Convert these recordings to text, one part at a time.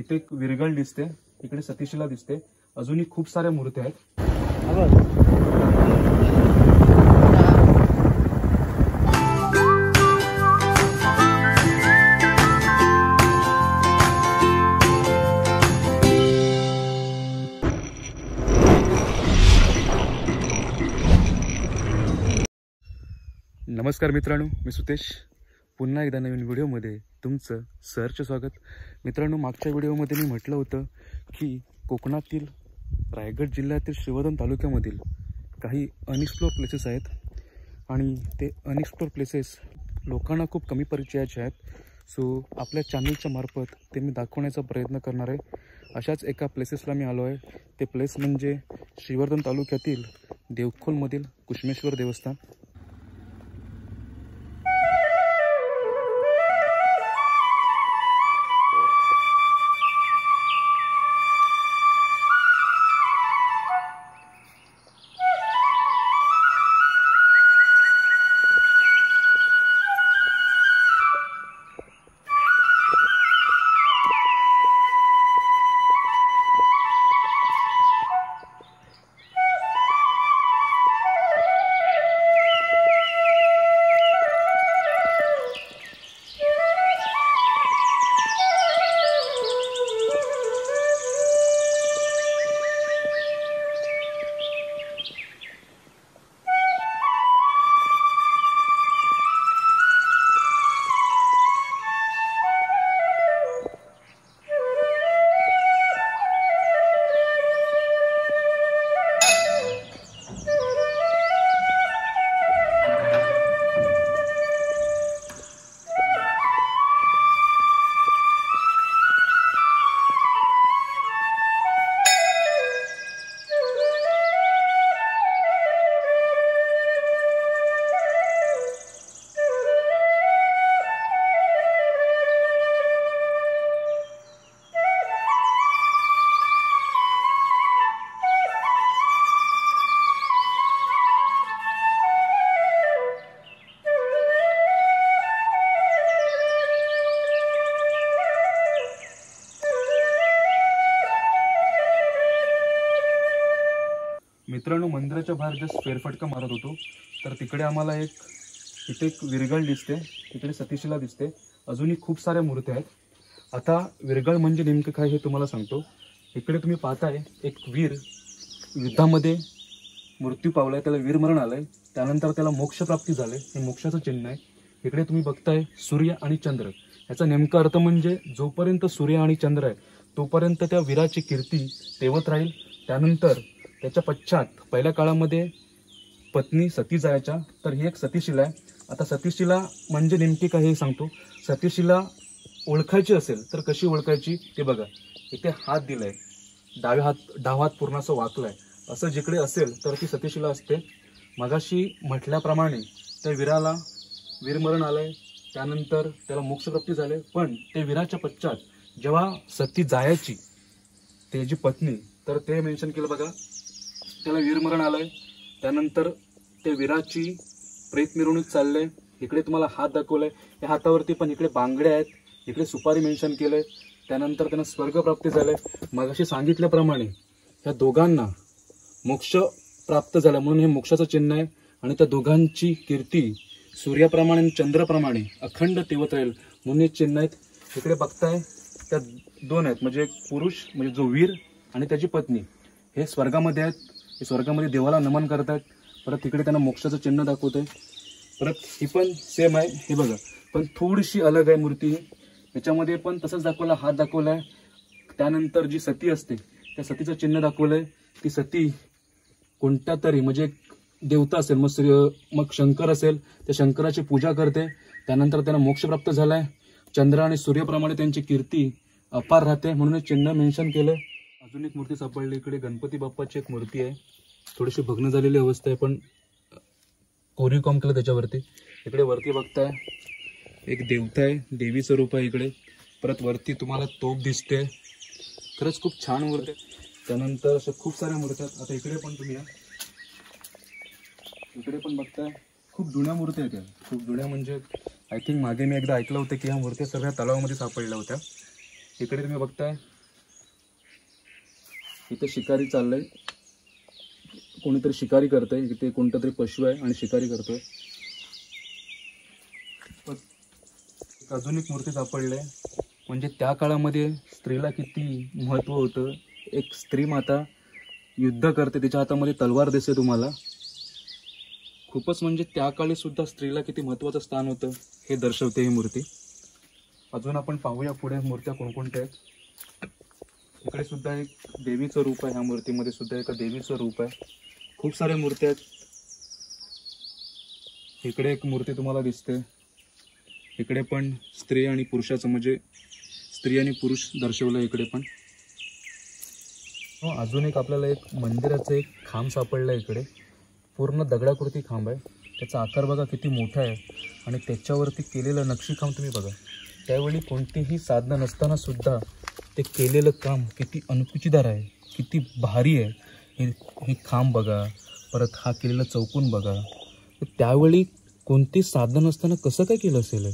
इथे एक विरगळ दिसते, इकडे सतीशिला दिसते, अजूनही खूप साऱ्या मूर्त्या आहेत. नमस्कार मित्रांनो, मी सुतेश. पुन्हा एकदा नवीन व्हिडिओमध्ये तुमचं सहर्ष स्वागत. मित्रांनो, मागच्या व्हिडिओमध्ये मी म्हटलं होतं की कोकणातील रायगड जिल्ह्यातील श्रीवर्धन तालुक्यामधील काही अनएक्सप्लोर प्लेसेस आहेत आणि ते अनएक्सप्लोर प्लेसेस लोकांना खूप कमी परिचयाचे आहेत. सो आपल्या चॅनलच्या मार्फत ते मी दाखवण्याचा प्रयत्न करणार आहे. अशाच एका प्लेसेसला मी आलो आहे. ते प्लेस म्हणजे श्रीवर्धन तालुक्यातील देवखोलमधील कुशमेश्वर देवस्थान. मित्रांनो, मंदिराच्या बाहेर जस्ट फेरफटका मारत होतो तर तिकडे आम्हाला इथे एक विरगळ दिसते, तिकडे सतीशिला दिसते, अजूनही खूप साऱ्या मूर्त्या आहेत. आता विरगळ म्हणजे नेमकं काय हे तुम्हाला सांगतो. इकडे तुम्ही पाहताय एक वीर युद्धामध्ये मृत्यू पावलाय, त्याला वीरमरण आलंय, त्यानंतर त्याला मोक्षप्राप्ती झाले, हे मोक्षाचं चिन्ह आहे. इकडे तुम्ही बघताय सूर्य आणि चंद्र. याचा नेमका अर्थ म्हणजे जोपर्यंत सूर्य आणि चंद्र आहे तोपर्यंत त्या वीराची कीर्ती तेवत राहील. त्यानंतर त्याच्या पश्चात पहिल्या काळामध्ये पत्नी सती जायच्या, तर ही एक सतीशिला आहे. आता सतीशिला म्हणजे नेमकी काय हे सांगतो. सतीशिला ओळखायची असेल तर कशी ओळखायची ते बघा. इथे हात दिलाय, डावा हात पूर्ण असं वाकलाय, असं जिकडे असेल तर ती सतीशिला असते. मगाशी म्हटल्याप्रमाणे त्या वीराला वीरमरण आलंय, त्यानंतर त्याला मोक्षप्राप्ती झाले, पण ते वीराच्या पश्चात जेव्हा सती जायची त्याची पत्नी, तर ते मेन्शन केलं बघा, त्याला वीरमरण आलंय, त्यानंतर त्या वीराची प्रेत मिरवणूक चाललंय. इकडे तुम्हाला हात दाखवलाय, या हातावरती पण इकडे बांगड्या आहेत, इकडे सुपारी मेन्शन केलंय. त्यानंतर त्यांना स्वर्गप्राप्ती झालंय. मगाशी सांगितल्याप्रमाणे ह्या दोघांना मोक्ष प्राप्त झाला म्हणून हे मोक्षाचं चिन्ह आहे. आणि त्या दोघांची कीर्ती सूर्याप्रमाणे आणि चंद्राप्रमाणे अखंड तेवत राहील म्हणून हे चिन्ह आहेत. इकडे बघताय त्या दोन आहेत, म्हणजे एक पुरुष म्हणजे जो वीर आणि त्याची पत्नी, हे स्वर्गामध्ये आहेत. हे स्वर्गामध्ये देवाला नमन करतात. परत तिकडे त्यांना मोक्षाचं चिन्ह दाखवतंय. परत ही पण सेम आहे, हे बघा, पण थोडीशी अलग आहे मूर्ती. याच्यामध्ये पण तसंच दाखवला, हात दाखवलाय. त्यानंतर जी सती असते त्या सतीचं चिन्ह दाखवलंय. ती सती कोणत्या तरी म्हणजे देवता असेल, मग शंकर असेल, त्या शंकराची पूजा करते. त्यानंतर त्यांना मोक्ष प्राप्त झालाय. चंद्र आणि सूर्याप्रमाणे त्यांची कीर्ती अपार राहते म्हणून चिन्ह मेन्शन केलंय. अजून एक मूर्ती सापडली. इकडे गणपती बाप्पाची एक मूर्ती आहे, थोडीशी भग्न झालेली अवस्था आहे, पण कोरीव काम केलं त्याच्यावरती. इकडे वरती बघताय एक देवता आहे, देवीचं रूप आहे इकडे. परत वरती तुम्हाला तोफ दिसते. खरंच खूप छान मूर्ती आहे. त्यानंतर अशा खूप साऱ्या मूर्त्या आहेत. आता इकडे पण तुम्ही या, इकडे पण बघताय खूप जुन्या मूर्त्या आहेत. खूप जुन्या म्हणजे आय थिंक मागे मी एकदा ऐकलं होतं की ह्या मूर्त्या सगळ्या तलावामध्ये सापडल्या होत्या. इकडे तुम्ही बघताय इथे शिकारी चाललंय, कोणीतरी शिकारी करतंय, इथे कोणता तरी पशु आहे आणि शिकारी करतोय. अजून एक मूर्ती सापडली म्हणजे त्या काळामध्ये स्त्रीला किती महत्त्व होतं. एक स्त्री माता युद्ध करते, तिच्या हातामध्ये तलवार दिसते तुम्हाला. खूपच म्हणजे त्या काळी सुद्धा स्त्रीला किती महत्त्वाचं स्थान होतं हे दर्शवते ही मूर्ती. अजून आपण पाहूया पुढे मूर्त्या कोणकोणत्या आहेत. इकडे सुद्धा एक देवीचं रूप आहे, ह्या मूर्तीमध्ये सुद्धा एका देवीचं रूप आहे. खूप साऱ्या मूर्त्या आहेत. इकडे एक मूर्ती तुम्हाला दिसते, इकडे पण स्त्री आणि पुरुषाचं म्हणजे स्त्री आणि पुरुष दर्शवलं इकडे पण. अजून एक आपल्याला एक मंदिराचं एक खांब सापडलं इकडे, पूर्ण दगडाकृती खांब आहे. त्याचा आकार बघा किती मोठा आहे आणि त्याच्यावरती केलेलं नक्षीकाम तुम्ही बघा. त्यावेळी कोणतीही साधनं नसताना सुद्धा ते केलेलं काम किती अणकुचीदार आहे, किती भारी आहे. हे खांब बघा, परत हा केलेला चौकोन बघा. त्यावेळी कोणती साधनं नसताना कसं काय केलं असेल.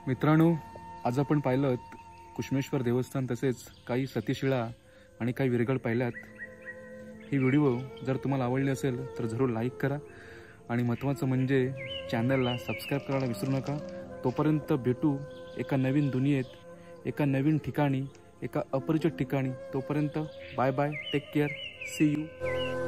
मित्रांनो, आज आपण पाहिलं कुशमेश्वर देवस्थान, तसेच काही सतीशिळा आणि काही विरगळ पाहिल्यात. ही व्हिडिओ जर तुम्हाला आवडली असेल तर जरूर लाईक करा आणि महत्त्वाचं म्हणजे चॅनलला सबस्क्राईब करायला विसरू नका. तोपर्यंत भेटू एका नवीन दुनियेत, एका नवीन ठिकाणी, एका अपरिचित ठिकाणी. तोपर्यंत bye bye, take care, see you.